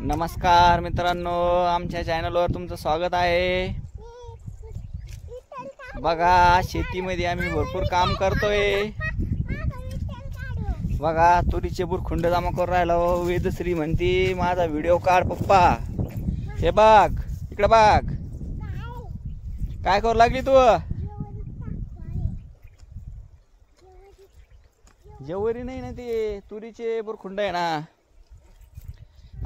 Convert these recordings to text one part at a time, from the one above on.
नमस्कार मित्रांनो, आमच्या चॅनलवर तुमचं स्वागत आहे। बघा, शेतीमध्ये आम्ही भरपूर काम करतोय। बघा, तुरीचे बुरखुंड जमा करून राहिलो। वेदश्री म्हणती माझा व्हिडिओ काढ पप्पा। हे बघ, इकडे बघ, काय करू लागली तू? जवारी नाही ना, ते तुरीचे बुरखुंड आहे ना।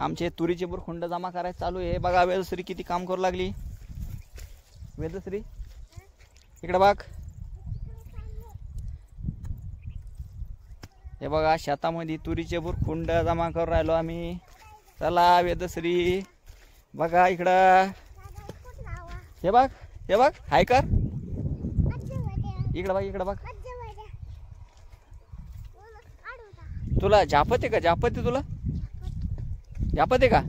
आमचे तुरीचे बुरखुंड जमा करायचं चालू आहे। बघा वेदश्री किती काम करू लागली। वेदश्री इकडे बघ, हे बघा शेतामध्ये तुरीचे बुरखुंड जमा करू राहिलो आम्ही। चला वेदश्री, बघा इकडं, हे बघ, हे बघ, हाय कर, इकडे बघ, इकडे बघ। तुला झापत आहे का? झापत आहे तुला? झापत आहे का?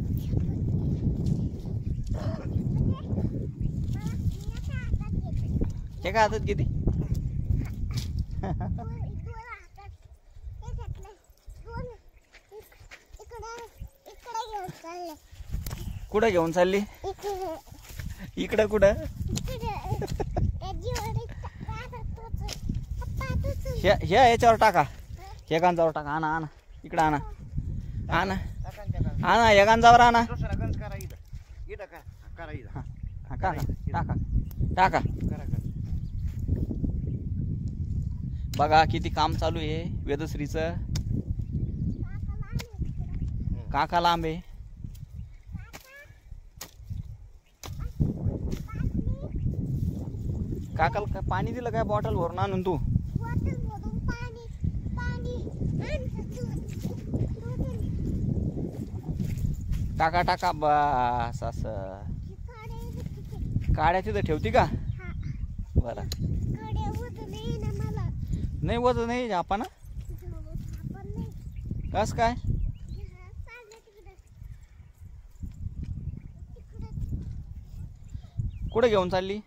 हे का हातात किती? कुठं घेऊन चालली? इकडं कुठं? याच्यावर टाका, या गांजावर टाका। आणा आणा, इकडं आणा, आणा आणा, या गांजावर आणा। टाका टाका। बघा किती काम चालू आहे वेदश्रीचं। काका लांब आहे। काकाला काय पाणी दिलं काय? बॉटल भरून आणून तू। टाका टाका, बस असं। काड्या तिथं ठेवती का? बरं, नाही वजन नाही आपण कस काय? कुठे घेऊन चालली?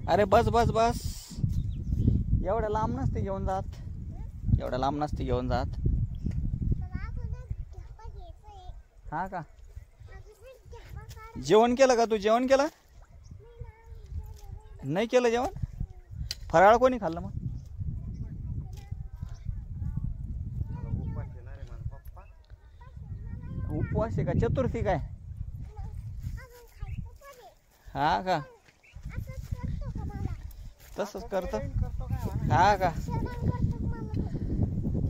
अरे बस बस बस, एवढ्या लांब नसते घेऊन जात, एवढ्या लांब नसते घेऊन जात। हा का? जेवण केलं का तू? जेवण केलं नाही? केलं जेवण? फराळ कोणी खाल्लं मग? उपवास आहे का? चतुर्थी काय? हा का? तसंच करतो? हा का?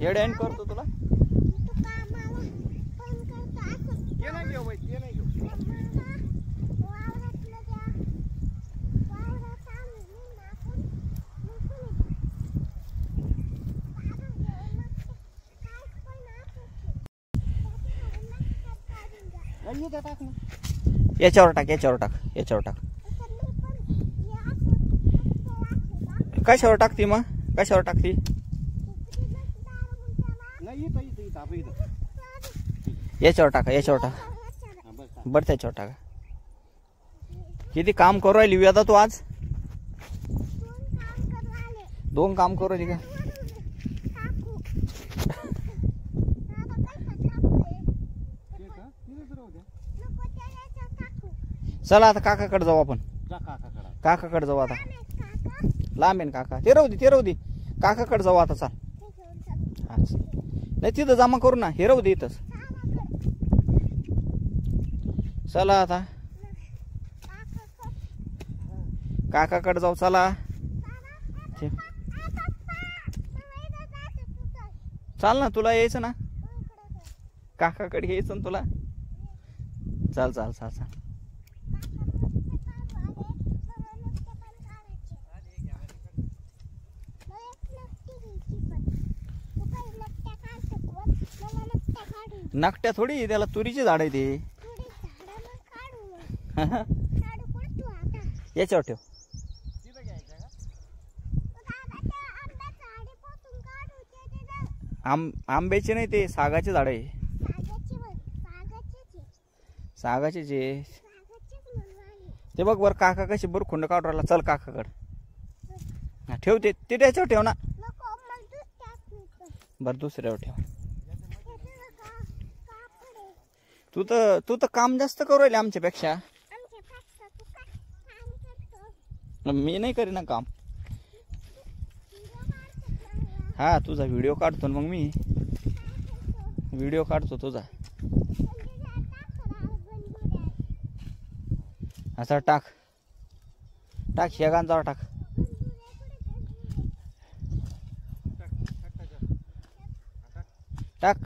येड्यान करतो तुला? याच्यावर टाक, याच्यावर टाक, याच्यावर टाक। कशावर टाकती मग? कशावर टाकती? याच्यावर टाका, याच्यावर टाका, बरं त्याच्यावर टाका। किती काम करू राहिली वेदा तू आज? दोन काम करू राहिली का? चला आता काकाकडे जाऊ आपण। काकाकडे जाऊ आता। लांब आहे काका, ते राहू दे, ते राहू दे। काकाकडे जाऊ आता, चाल। नाही तिथं जमा करू ना, हे राहू दे इथंच। चला आता काकाकडे जाऊ, चला। चाल ना, तुला यायचं ना काकाकडे, यायचं ना तुला? चाल चाल चाल चाल। नकट्या थोडी, त्याला तुरीची झाड आहे ते। याच्यावर ठेव। आंब्याचे नाही, ते सागाचे झाड आहे। सागाचे जे ते बघ वर काका कशी बुरखुंड काढून राहिला। चल काकाकडे ठेव, ते त्याच्यावर ठेव ना। बरं दुसऱ्यावर ठेव. तू तर काम जास्त करू राहिले आमच्यापेक्षा. मी नाही करीना काम. हा तुझा व्हिडिओ काढतो मग मी व्हिडिओ काढतो तुझा. असा टाक टाक ह्या गांजावर टाक. टाक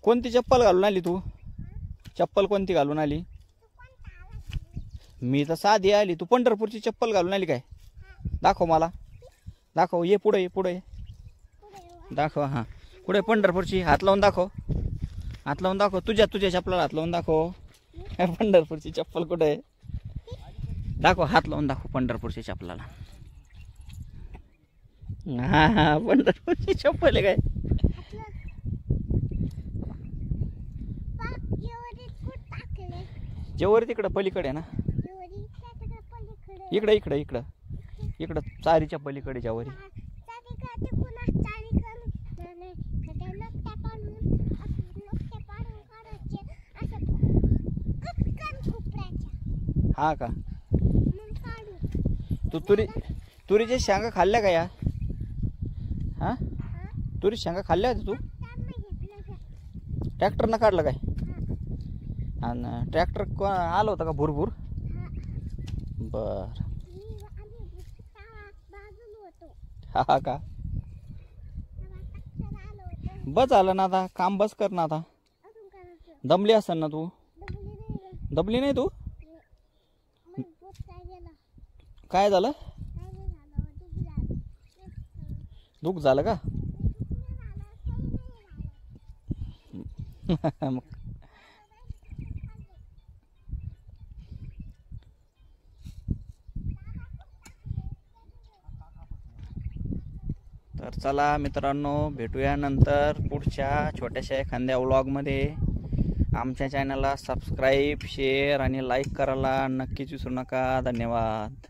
कोणती चप्पल घालून आली तू? चप्पल कोणती घालून आली? मी तर साधी आली. तू पंढरपूरची चप्पल घालून आली काय? दाखव मला दाखव. ये पुढे ये पुढे दाखव. हां पुढे पंढरपूरची हात लावून दाखव. हात लावून दाखव. तुझ्या चप्पलाला हात लावून दाखव. पंढरपूरची चप्पल कुठे आहे दाखव. हात लावून दाखव पंढरपूरच्या चप्पलाला. हा हा पंढरपूरची चप्पल आहे काय? जेवर तिकडं पलीकडे ना. इकडं इकडं इकडं इकडं चारीच्या पलीकडे जेवरी. हा का? तू तुरीच्या शेंगा खाल्ल्या का या? हा तुरी शेंगा खाल्ल्या होत्या तू? ट्रॅक्टरनं काढलं काय? आणि ट्रॅक्टर आलं होतं का भुरभुर? बर हा का? बस झालं ना आता. काम बस कर ना आता. दमली असेल ना तू? दमली नाही तू? काय झालं? दुःख झालं का? तर चला मित्रांनो, भेटूया नंतर पुढच्या छोट्याशा एखाद्या व्लॉगमध्ये. आमच्या चॅनलला सबस्क्राईब शेअर आणि लाईक करायला नक्कीच विसरू नका. धन्यवाद.